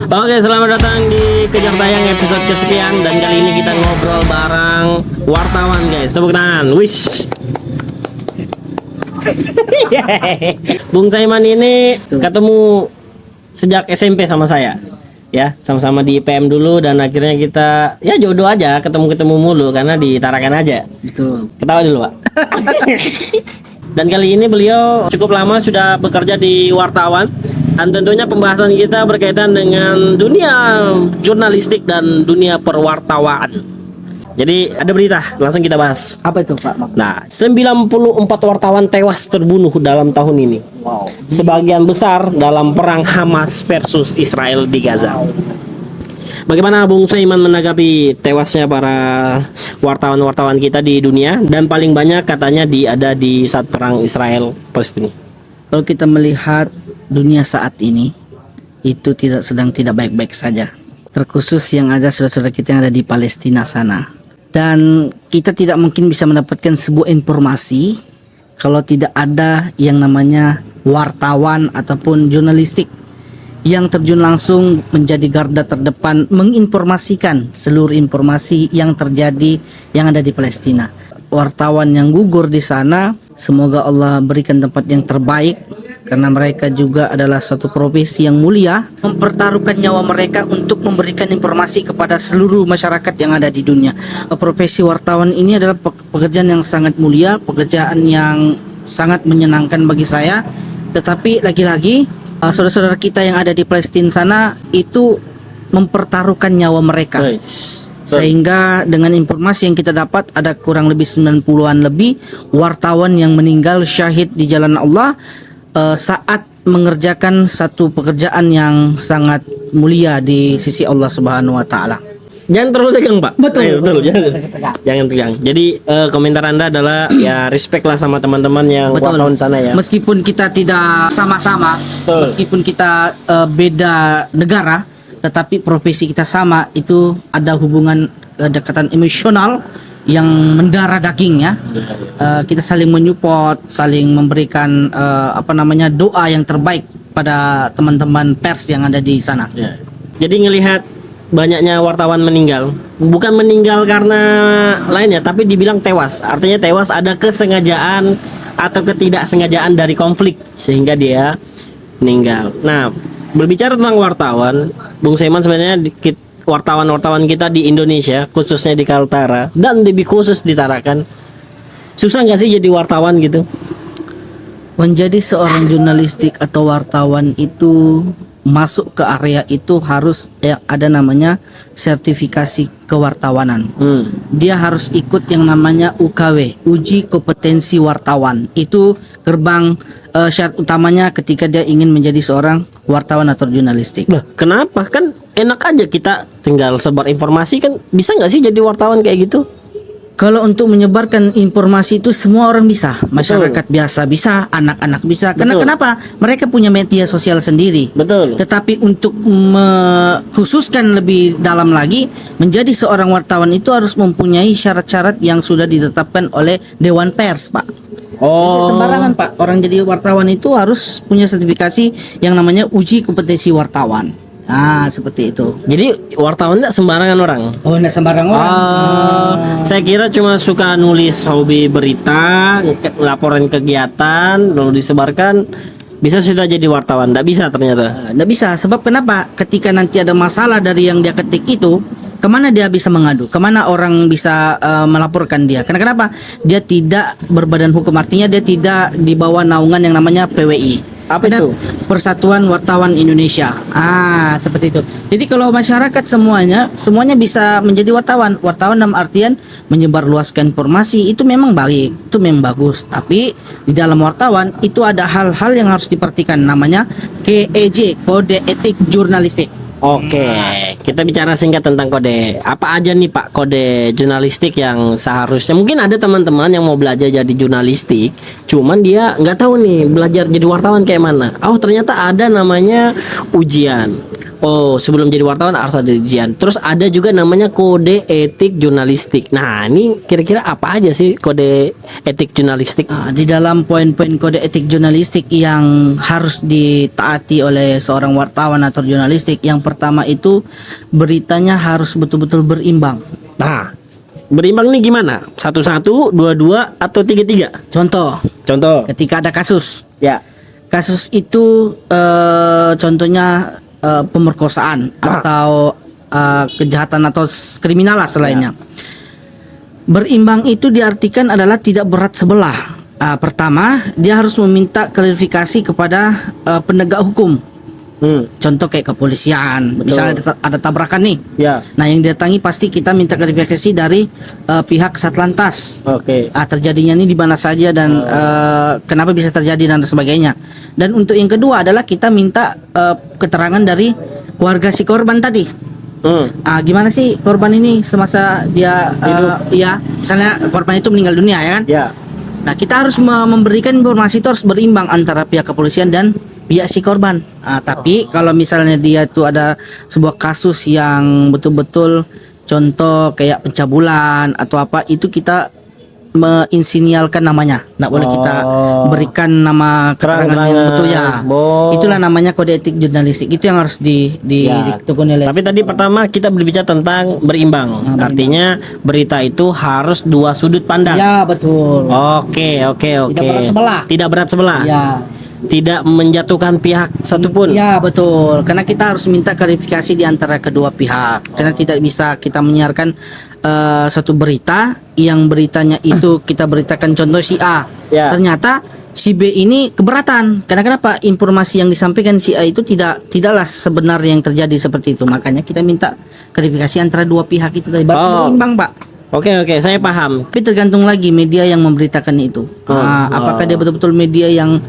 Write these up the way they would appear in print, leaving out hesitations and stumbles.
Oke, selamat datang di Kejar Tayang episode kesekian. Dan kali ini kita ngobrol bareng wartawan, guys. Tepuk tangan, wish. Bung Saiman ini ketemu sejak SMP sama saya. Ya, sama-sama di IPM dulu. Dan akhirnya kita, ya jodoh aja, ketemu-ketemu mulu. Karena di Tarakan aja. Betul. Ketawa dulu, Pak. Dan kali ini beliau cukup lama sudah bekerja di wartawan. Dan tentunya pembahasan kita berkaitan dengan dunia jurnalistik dan dunia perwartawaan. Jadi ada berita, langsung kita bahas. Apa itu Pak? Nah, 94 wartawan tewas terbunuh dalam tahun ini. Wow. Sebagian besar dalam perang Hamas versus Israel di Gaza. Bagaimana Bung Saiman menanggapi tewasnya para wartawan-wartawan kita di dunia, dan paling banyak katanya ada di saat perang Israel Palestina? Kalau kita melihat dunia saat ini itu sedang tidak baik-baik saja. Terkhusus yang ada saudara-saudara kita yang ada di Palestina sana. Dan kita tidak mungkin bisa mendapatkan sebuah informasi kalau tidak ada yang namanya wartawan ataupun jurnalistik yang terjun langsung menjadi garda terdepan menginformasikan seluruh informasi yang terjadi yang ada di Palestina. Wartawan yang gugur di sana, semoga Allah berikan tempat yang terbaik, karena mereka juga adalah satu profesi yang mulia, mempertaruhkan nyawa mereka untuk memberikan informasi kepada seluruh masyarakat yang ada di dunia. Profesi wartawan ini adalah pekerjaan yang sangat mulia, pekerjaan yang sangat menyenangkan bagi saya. Tetapi lagi-lagi saudara-saudara kita yang ada di Palestina sana itu mempertaruhkan nyawa mereka. Sehingga dengan informasi yang kita dapat ada kurang lebih 90-an lebih wartawan yang meninggal syahid di jalan Allah saat mengerjakan satu pekerjaan yang sangat mulia di sisi Allah Subhanahu wa taala. Jangan terlalu tegang, Pak. Betul. Betul. Jangan tegang. Jadi komentar Anda adalah ya respect lah sama teman-teman yang wartawan sana ya. Meskipun kita tidak sama-sama, meskipun kita beda negara, tetapi profesi kita sama, itu ada hubungan kedekatan emosional yang mendarah daging ya. Kita saling menyupport, saling memberikan doa yang terbaik pada teman-teman pers yang ada di sana. Ya. Jadi ngelihat banyaknya wartawan meninggal, bukan meninggal karena lain ya, tapi dibilang tewas. Artinya tewas ada kesengajaan atau ketidaksengajaan dari konflik sehingga dia meninggal. Nah, berbicara tentang wartawan, Bung Saiman sebenarnya wartawan-wartawan kita di Indonesia, khususnya di Kaltara dan lebih khusus di Tarakan, susah nggak sih jadi wartawan gitu? Menjadi seorang jurnalistik atau wartawan itu masuk ke area itu harus ada namanya sertifikasi kewartawanan. Dia harus ikut yang namanya UKW, uji kompetensi wartawan. Itu gerbang syarat utamanya ketika dia ingin menjadi seorang wartawan atau jurnalistik. Nah, kenapa? Kan enak aja kita tinggal sebar informasi, kan bisa nggak sih jadi wartawan kayak gitu? Kalau untuk menyebarkan informasi itu semua orang bisa, masyarakat biasa bisa, anak-anak bisa. Karena kenapa? Mereka punya media sosial sendiri. Betul. Tetapi untuk mengkhususkan lebih dalam lagi, menjadi seorang wartawan itu harus mempunyai syarat-syarat yang sudah ditetapkan oleh Dewan Pers, Pak. Jadi sembarangan, Pak. Orang jadi wartawan itu harus punya sertifikasi yang namanya uji kompetensi wartawan. Nah, seperti itu. Jadi wartawan enggak sembarangan orang. Oh, enggak sembarang orang. Saya kira cuma suka nulis hobi berita, laporan kegiatan, lalu disebarkan, bisa sudah jadi wartawan. Enggak bisa ternyata. Enggak bisa. Sebab kenapa? Ketika nanti ada masalah dari yang dia ketik itu, kemana dia bisa mengadu? Kemana orang bisa melaporkan dia? Karena kenapa? Dia tidak berbadan hukum. Artinya dia tidak di bawah naungan yang namanya PWI. Apa itu? Persatuan Wartawan Indonesia. Seperti itu. Jadi kalau masyarakat semuanya bisa menjadi wartawan. Wartawan dalam artian menyebarluaskan informasi, itu memang baik, itu memang bagus. Tapi di dalam wartawan itu ada hal-hal yang harus diperhatikan, namanya KEJ, Kode Etik Jurnalistik. Oke, kita bicara singkat tentang kode. Apa aja nih Pak kode jurnalistik yang seharusnya, mungkin ada teman-teman yang mau belajar jadi jurnalistik, cuman dia nggak tahu nih belajar jadi wartawan kayak mana. Oh ternyata ada namanya ujian. Oh, sebelum jadi wartawan harus ada ujian. Terus ada juga namanya kode etik jurnalistik. Nah, ini kira-kira apa aja sih kode etik jurnalistik? Di dalam poin-poin kode etik jurnalistik yang harus ditaati oleh seorang wartawan atau jurnalistik, yang pertama itu beritanya harus betul-betul berimbang. Nah, berimbang nih gimana? 1-1, 2-2, atau 3-3? Contoh, Contoh. ketika ada kasus, Ya. kasus itu contohnya pemerkosaan atau kejahatan atau kriminal lah selainnya. Berimbang itu diartikan adalah tidak berat sebelah. Pertama, dia harus meminta klarifikasi kepada penegak hukum. Contoh kayak kepolisian, misalnya ada tabrakan nih. Ya. Nah, yang didatangi pasti kita minta klarifikasi dari pihak Satlantas. Oke. Terjadinya ini di mana saja dan kenapa bisa terjadi dan sebagainya. Dan untuk yang kedua adalah kita minta keterangan dari keluarga si korban tadi. Gimana sih korban ini semasa dia ya misalnya korban itu meninggal dunia ya kan? Ya. Nah, kita harus memberikan informasi itu harus berimbang antara pihak kepolisian dan pihak si korban. Tapi kalau misalnya dia itu ada sebuah kasus yang betul-betul contoh kayak pencabulan atau apa, itu kita mensinyalkan namanya. Nggak boleh kita berikan nama keterangan yang betul ya. Itulah namanya kode etik jurnalistik. Itu yang harus ditekuni oleh. Tapi tadi pertama kita berbicara tentang berimbang. Artinya berita itu harus dua sudut pandang. Ya, betul. Oke. Tidak berat sebelah. Tidak berat sebelah. Ya. Tidak menjatuhkan pihak satupun. Ya, betul. Karena kita harus minta klarifikasi di antara kedua pihak. Karena tidak bisa kita menyiarkan satu berita yang beritanya itu kita beritakan contoh si A. Ya. Ternyata si B ini keberatan. Karena kenapa? Informasi yang disampaikan si A itu tidaklah sebenarnya yang terjadi seperti itu. Makanya kita minta klarifikasi antara dua pihak itu tadi. Baru berimbang, Pak. Oke, saya paham. Tapi tergantung lagi media yang memberitakan itu. Apakah dia betul-betul media yang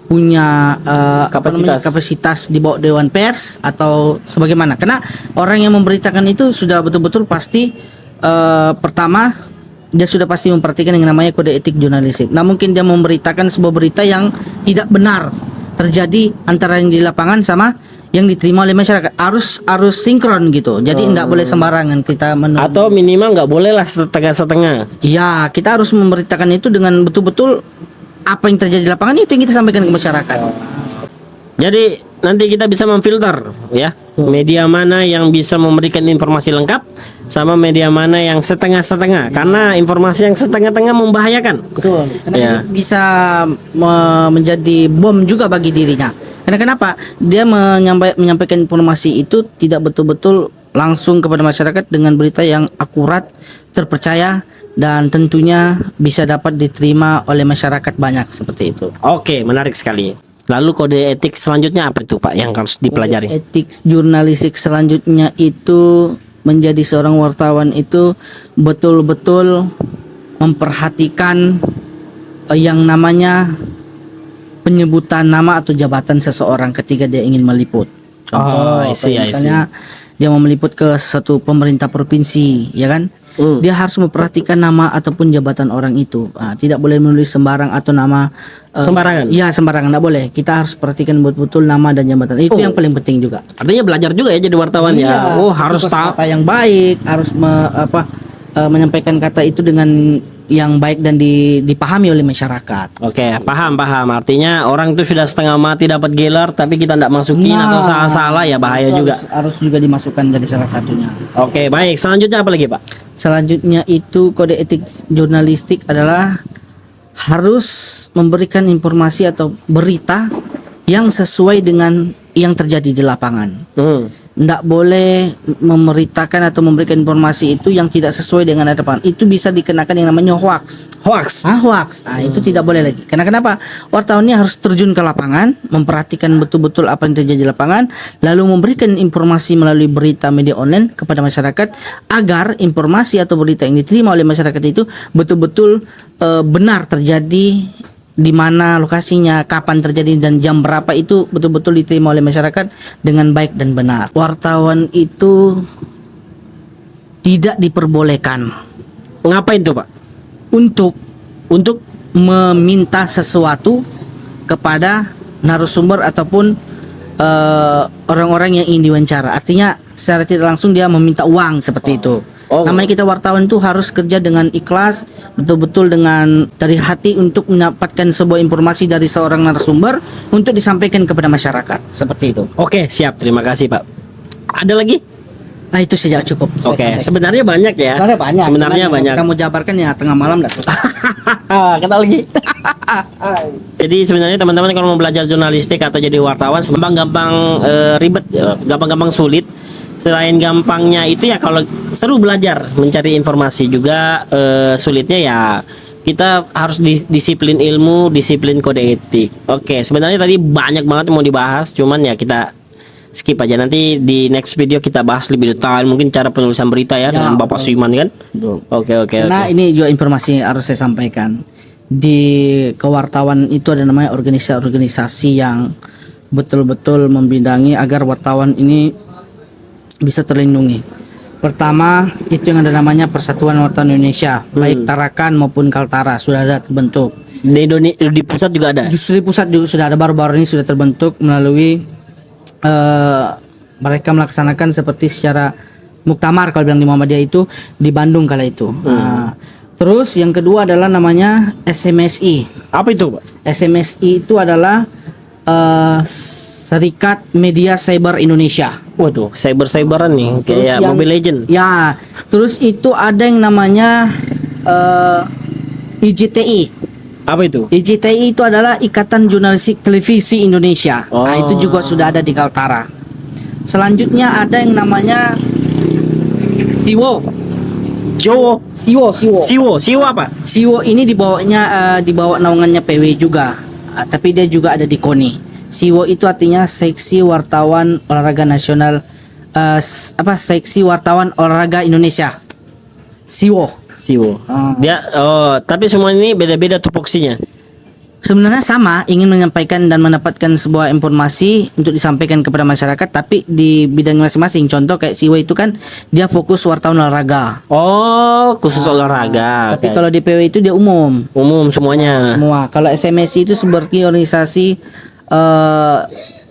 punya kapasitas di bawah Dewan Pers atau sebagaimana? Karena orang yang memberitakan itu sudah betul-betul pasti pertama dia sudah pasti memperhatikan yang namanya kode etik jurnalistik. Nah, mungkin dia memberitakan sebuah berita yang tidak benar terjadi antara yang di lapangan sama yang diterima oleh masyarakat, harus sinkron gitu. Jadi tidak boleh sembarangan kita atau minimal nggak boleh lah setengah-setengah. Iya, kita harus memberitakan itu dengan betul-betul apa yang terjadi di lapangan, itu yang kita sampaikan ke masyarakat. Jadi nanti kita bisa memfilter ya, media mana yang bisa memberikan informasi lengkap sama media mana yang setengah-setengah. Karena informasi yang setengah-tengah membahayakan. Betul. Karena bisa menjadi bom juga bagi dirinya. Karena kenapa? Dia menyampaikan informasi itu tidak betul-betul langsung kepada masyarakat dengan berita yang akurat, terpercaya, dan tentunya bisa dapat diterima oleh masyarakat banyak seperti itu. Oke, menarik sekali. Lalu kode etik selanjutnya apa itu, Pak, yang harus dipelajari? Kode etik jurnalistik selanjutnya itu menjadi seorang wartawan itu betul-betul memperhatikan yang namanya penyebutan nama atau jabatan seseorang ketika dia ingin meliput. Contoh, misalnya dia mau meliput ke suatu pemerintah provinsi, ya kan? Dia harus memperhatikan nama ataupun jabatan orang itu. Tidak boleh menulis sembarang atau nama sembarangan. Iya, sembarangan, tidak boleh. Kita harus perhatikan betul-betul nama dan jabatan. Itu yang paling penting juga. Artinya belajar juga ya jadi wartawan ya. Harus tahu kata yang baik, harus menyampaikan kata itu dengan yang baik dan dipahami oleh masyarakat. Oke, paham. Artinya orang itu sudah setengah mati dapat gelar, tapi kita tidak masukin atau salah-salah ya bahaya juga. Harus juga dimasukkan dari salah satunya. Oke, baik. Selanjutnya apa lagi, Pak? Selanjutnya itu kode etik jurnalistik adalah harus memberikan informasi atau berita yang sesuai dengan yang terjadi di lapangan. Tidak boleh memberitakan atau memberikan informasi itu yang tidak sesuai dengan hadapan. Itu bisa dikenakan yang namanya hoax. Hoax. Hoax. Itu tidak boleh lagi. Karena kenapa? Wartawan ini harus terjun ke lapangan, memperhatikan betul-betul apa yang terjadi di lapangan, lalu memberikan informasi melalui berita media online kepada masyarakat agar informasi atau berita yang diterima oleh masyarakat itu betul-betul benar terjadi, di mana lokasinya, kapan terjadi, dan jam berapa, itu betul-betul diterima oleh masyarakat dengan baik dan benar. Wartawan itu tidak diperbolehkan. Ngapain tuh, Pak? Untuk meminta sesuatu kepada narasumber ataupun orang-orang yang ingin diwawancara. Artinya secara tidak langsung dia meminta uang seperti itu. Oh. Namanya kita wartawan itu harus kerja dengan ikhlas, betul-betul dengan dari hati untuk mendapatkan sebuah informasi dari seorang narasumber untuk disampaikan kepada masyarakat seperti itu. Oke, siap. Terima kasih, Pak. Ada lagi? Nah itu saja cukup. saya Oke, sampaikan. sebenarnya banyak ya. Sebenarnya banyak. Sebenarnya Cuman banyak. Kamu jabarkan ya tengah malam dah selesai. Kata lagi. Jadi sebenarnya teman-teman kalau mau belajar jurnalistik atau jadi wartawan gampang-gampang ribet, gampang-gampang sulit. Selain gampangnya itu ya kalau seru belajar mencari informasi juga sulitnya ya kita harus disiplin ilmu, disiplin kode etik. Oke, sebenarnya tadi banyak banget yang mau dibahas, cuman ya kita skip aja, nanti di next video kita bahas lebih detail mungkin cara penulisan berita ya, dengan Bapak Suiman kan. Oke. Nah ini juga informasi yang harus saya sampaikan. Di kewartawan itu ada namanya organisasi yang betul-betul membidangi agar wartawan ini bisa terlindungi. Pertama itu yang ada namanya Persatuan Wartawan Indonesia, baik Tarakan maupun Kaltara sudah ada terbentuk. Di Indonesia di pusat juga ada. Justru di pusat juga sudah ada, baru-baru ini sudah terbentuk melalui mereka melaksanakan seperti secara muktamar kalau bilang di Muhammadiyah itu di Bandung kala itu. Terus yang kedua adalah namanya SMSI. Apa itu, Pak? SMSI itu adalah Serikat Media Cyber Indonesia. Waduh, cyberan nih Terus kayak yang- Mobile Legend. Ya, terus itu ada yang namanya IJTI. Apa itu? IJTI itu adalah Ikatan Jurnalistik Televisi Indonesia. Nah, itu juga sudah ada di Kaltara. Selanjutnya ada yang namanya Siwo. Siwo apa? Siwo ini di bawah naungannya PW juga. Tapi dia juga ada di KONI. Siwo itu artinya Seksi Wartawan Olahraga Nasional Seksi Wartawan Olahraga Indonesia. Siwo. Dia tapi semua ini beda-beda tupoksinya. Sebenarnya sama, ingin menyampaikan dan mendapatkan sebuah informasi untuk disampaikan kepada masyarakat, tapi di bidang masing-masing. Contoh kayak Siwo itu kan dia fokus wartawan olahraga. Oh, khusus olahraga. Tapi kalau di PW itu dia umum. umum semuanya. Semua. Kalau SMSI itu seperti organisasi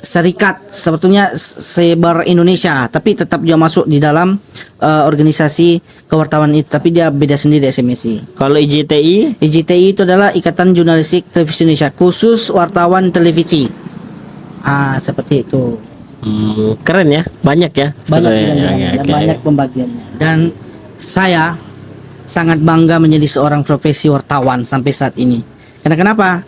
serikat sebetulnya Cyber Indonesia, tapi tetap juga masuk di dalam organisasi kewartawan itu, tapi dia beda sendiri SMSI. Kalau IJTI IJTI itu adalah Ikatan Jurnalistik Televisi Indonesia, khusus wartawan televisi. Seperti itu. keren ya, banyak ya. Banyak sebenarnya. bidang-bidangnya dan Oke. banyak pembagiannya. Dan saya sangat bangga menjadi seorang profesi wartawan sampai saat ini. Karena kenapa?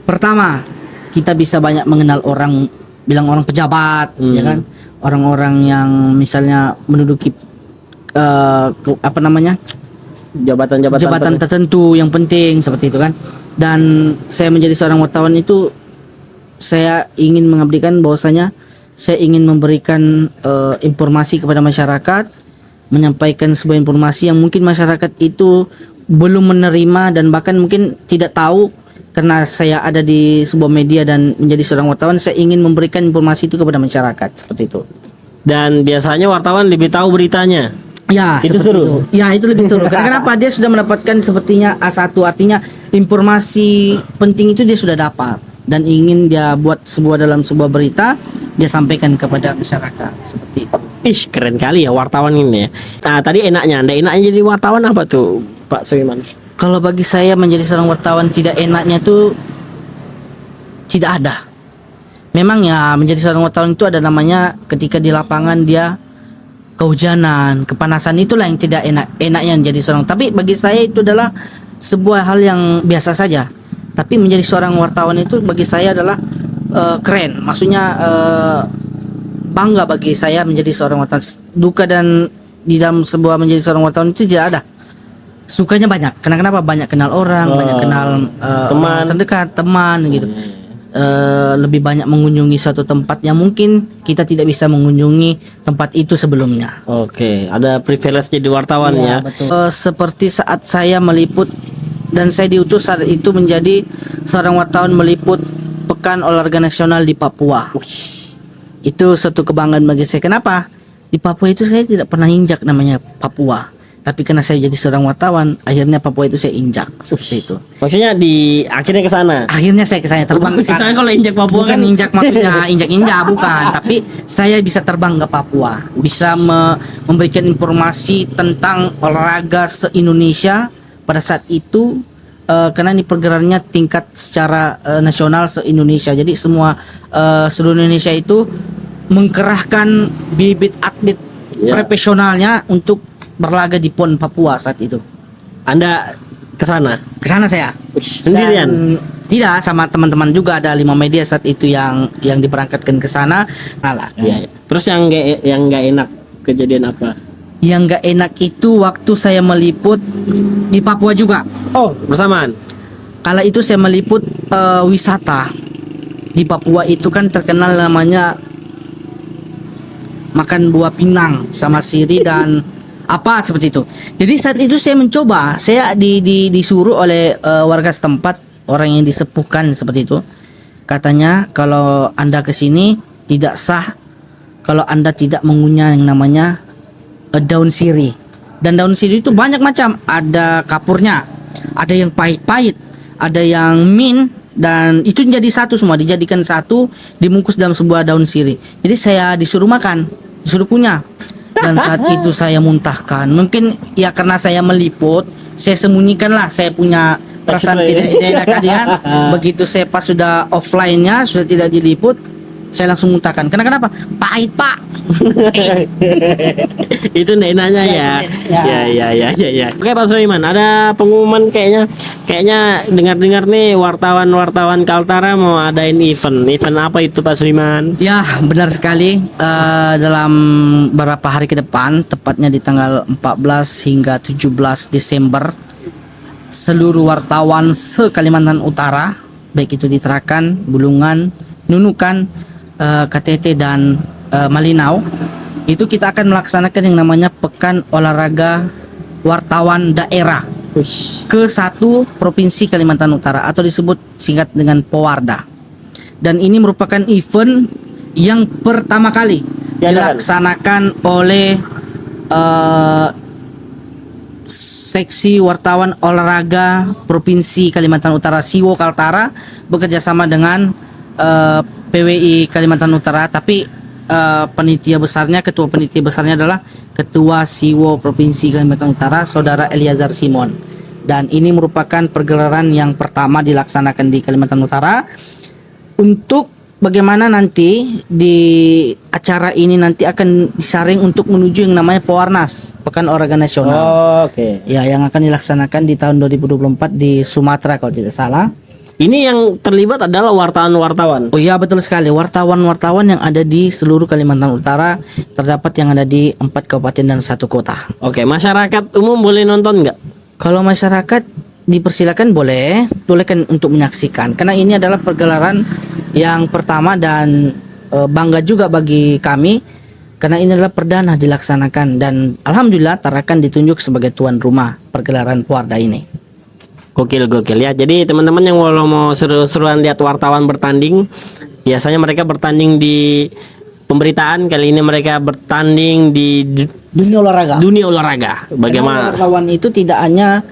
Pertama, kita bisa banyak mengenal orang, bilang orang pejabat, ya kan? Orang-orang yang misalnya menduduki jabatan tertentu yang penting seperti itu kan. Dan saya menjadi seorang wartawan itu saya ingin mengabdikan bahwasanya saya ingin memberikan informasi kepada masyarakat, menyampaikan sebuah informasi yang mungkin masyarakat itu belum menerima dan bahkan mungkin tidak tahu. Karena saya ada di sebuah media dan menjadi seorang wartawan, saya ingin memberikan informasi itu kepada masyarakat seperti itu. Dan biasanya wartawan lebih tahu beritanya. Ya, Itu seperti seru. itu. Ya, itu lebih seru. Karena kenapa? Dia sudah mendapatkan sepertinya A1, artinya informasi penting itu dia sudah dapat dan ingin dia buat dalam sebuah berita, dia sampaikan kepada masyarakat seperti itu. Ih, keren kali ya wartawan ini ya. Nah, tadi enaknya jadi wartawan apa tuh, Pak Suiman? Kalau bagi saya menjadi seorang wartawan tidak enaknya itu tidak ada. Memang ya menjadi seorang wartawan itu ada namanya ketika di lapangan dia kehujanan, kepanasan, itulah yang tidak enaknya menjadi seorang. Tapi bagi saya itu adalah sebuah hal yang biasa saja. Tapi menjadi seorang wartawan itu bagi saya adalah keren. Maksudnya bangga bagi saya menjadi seorang wartawan. Duka dan di dalam sebuah menjadi seorang wartawan itu tidak ada. Sukanya banyak. Kenapa? Banyak kenal orang, banyak kenal teman terdekat, teman gitu. Lebih banyak mengunjungi suatu tempat yang mungkin kita tidak bisa mengunjungi tempat itu sebelumnya. Oke, ada privilege jadi wartawan ya. Betul. Seperti saat saya meliput dan saya diutus saat itu menjadi seorang wartawan meliput Pekan Olahraga Nasional di Papua. Itu suatu kebanggaan bagi saya. Kenapa? Di Papua itu saya tidak pernah injak namanya Papua. Tapi karena saya jadi seorang wartawan, akhirnya Papua itu saya injak seperti itu. Maksudnya di akhirnya ke sana. Akhirnya saya ke sana terbang ke sana. Soalnya kalau injak Papua Bukan kan injak maksudnya injak-injak bukan, tapi saya bisa terbang ke Papua, bisa memberikan informasi tentang olahraga se-Indonesia pada saat itu. Karena ini pergerakannya tingkat secara nasional se-Indonesia. Jadi semua seluruh Indonesia itu mengkerahkan bibit atlet profesionalnya untuk berlaga di PON Papua saat itu. Anda ke sana Ke sana saya. sendirian. Dan tidak, sama teman-teman juga, ada 5 media saat itu yang diberangkatkan ke sana. Nah lah. Iya. Terus yang nggak enak kejadian apa? Yang nggak enak itu waktu saya meliput di Papua juga. Oh, bersamaan. Kala itu saya meliput wisata di Papua, itu kan terkenal namanya makan buah pinang sama siri dan apa seperti itu. Jadi saat itu saya mencoba, saya disuruh oleh warga setempat, orang yang disepuhkan seperti itu. Katanya kalau Anda ke sini tidak sah kalau Anda tidak mengunyah yang namanya daun siri. Dan daun siri itu banyak macam, ada kapurnya, ada yang pahit-pahit, ada yang mint, dan itu jadi satu semua, dijadikan satu, dibungkus dalam sebuah daun siri. Jadi saya disuruh makan, disuruh punya. Dan saat itu saya muntahkan. Mungkin ya karena saya meliput, saya sembunyikanlah saya punya perasaan tidak enak kalian. Begitu saya pas sudah offline-nya, sudah tidak diliput, saya langsung muntahkan. Kenapa? Pahit, Pak. Itu enggak enaknya ya. Ya. Oke Pak Sulaiman, ada pengumuman kayaknya dengar-dengar nih wartawan Kaltara mau adain event. Event apa itu Pak Sulaiman? Ya, benar sekali. Dalam beberapa hari ke depan, tepatnya di tanggal 14 hingga 17 Desember, seluruh wartawan se-Kalimantan Utara, baik itu di Tarakan, Bulungan, Nunukan, KTT dan Malinau, itu kita akan melaksanakan yang namanya Pekan Olahraga Wartawan Daerah ke-1 Provinsi Kalimantan Utara, atau disebut singkat dengan Powarda. Dan ini merupakan event yang pertama kali dilaksanakan oleh Seksi Wartawan Olahraga Provinsi Kalimantan Utara, Siwo Kaltara, bekerjasama dengan PWI Kalimantan Utara. Tapi ketua panitia besarnya adalah Ketua Siwo Provinsi Kalimantan Utara, Saudara Eliazar Simon. Dan ini merupakan pergelaran yang pertama dilaksanakan di Kalimantan Utara. Untuk bagaimana nanti di acara ini nanti akan disaring untuk menuju yang namanya Pewarnas, Pekan Olahraga Nasional. Oke. Ya, yang akan dilaksanakan di tahun 2024 di Sumatera kalau tidak salah. Ini yang terlibat adalah wartawan-wartawan. Oh iya, betul sekali. Wartawan-wartawan yang ada di seluruh Kalimantan Utara, terdapat yang ada di 4 kabupaten dan 1 kota. Oke, masyarakat umum boleh nonton nggak? Kalau masyarakat dipersilakan boleh kan untuk menyaksikan, karena ini adalah pergelaran yang pertama dan bangga juga bagi kami karena ini adalah perdana dilaksanakan, dan alhamdulillah Tarakan ditunjuk sebagai tuan rumah pergelaran Powarda ini. Gokil ya. Jadi teman-teman yang mau seru-seruan lihat wartawan bertanding, biasanya mereka bertanding di pemberitaan, kali ini mereka bertanding di dunia olahraga. Bagaimana? Wartawan itu tidak hanya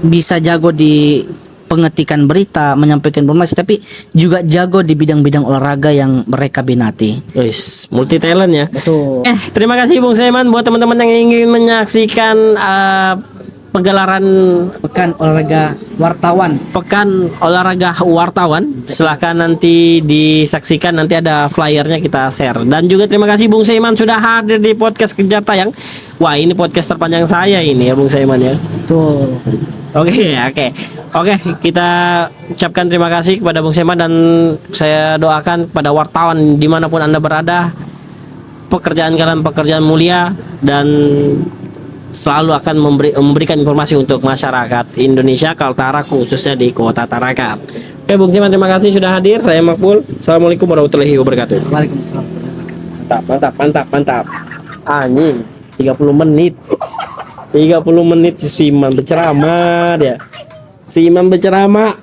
bisa jago di pengetikan berita, menyampaikan informasi, tapi juga jago di bidang-bidang olahraga yang mereka binati. Wis, multi talent ya. Betul. Terima kasih Bung Saiman. Buat teman-teman yang ingin menyaksikan pegelaran Pekan Olahraga Wartawan, silahkan nanti disaksikan, nanti ada flyernya kita share. Dan juga terima kasih Bung Saiman sudah hadir di podcast Kejar Tayang. Wah, ini podcast terpanjang saya ini ya Bung Saiman ya. Betul. Oke, kita ucapkan terima kasih kepada Bung Saiman, dan saya doakan kepada wartawan dimanapun Anda berada, pekerjaan kalian pekerjaan mulia dan selalu akan memberikan informasi untuk masyarakat Indonesia, Kaltara, khususnya di Kota Tarakan. Oke Bung Saiman, terima kasih sudah hadir. Saya Makbul. Assalamualaikum warahmatullahi wabarakatuh. Waalaikumsalam. Mantap. Anjing, 30 menit si Iman berceramah dia. Si Iman berceramah.